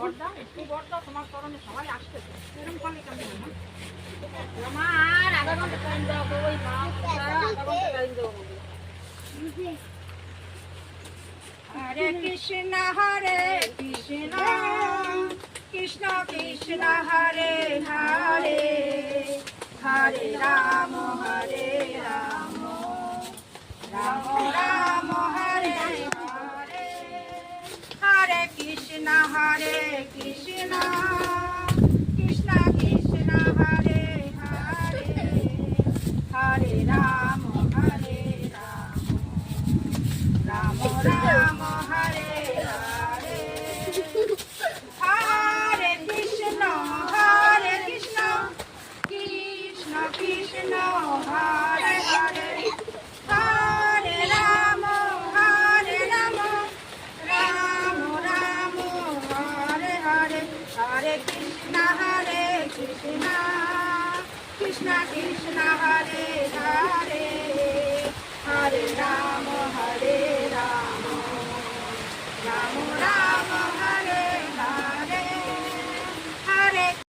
বড়দা একটু বড়দা তোমার করণে সবাই আসতেছে এরকম করলে কেমন হয় না মা আর আধা ঘন্টা টাইম দাও তো ওই মা আধা ঘন্টা টাইম দাও হরে কৃষ্ণ কৃষ্ণ কৃষ্ণ হরে হরে হরে রাম রাম রাম হরে হরে হরে কৃষ্ণ কৃষ্ণ কৃষ্ণ হরে হরে হরে রাম রাম রাম হরে হরে হরে কৃষ্ণ কৃষ্ণ কৃষ্ণ হরে হরে হরে রাম রাম রাম হরে হরে হরে কৃষ্ণ কৃষ্ণ কৃষ্ণ হরে হরে হরে রাম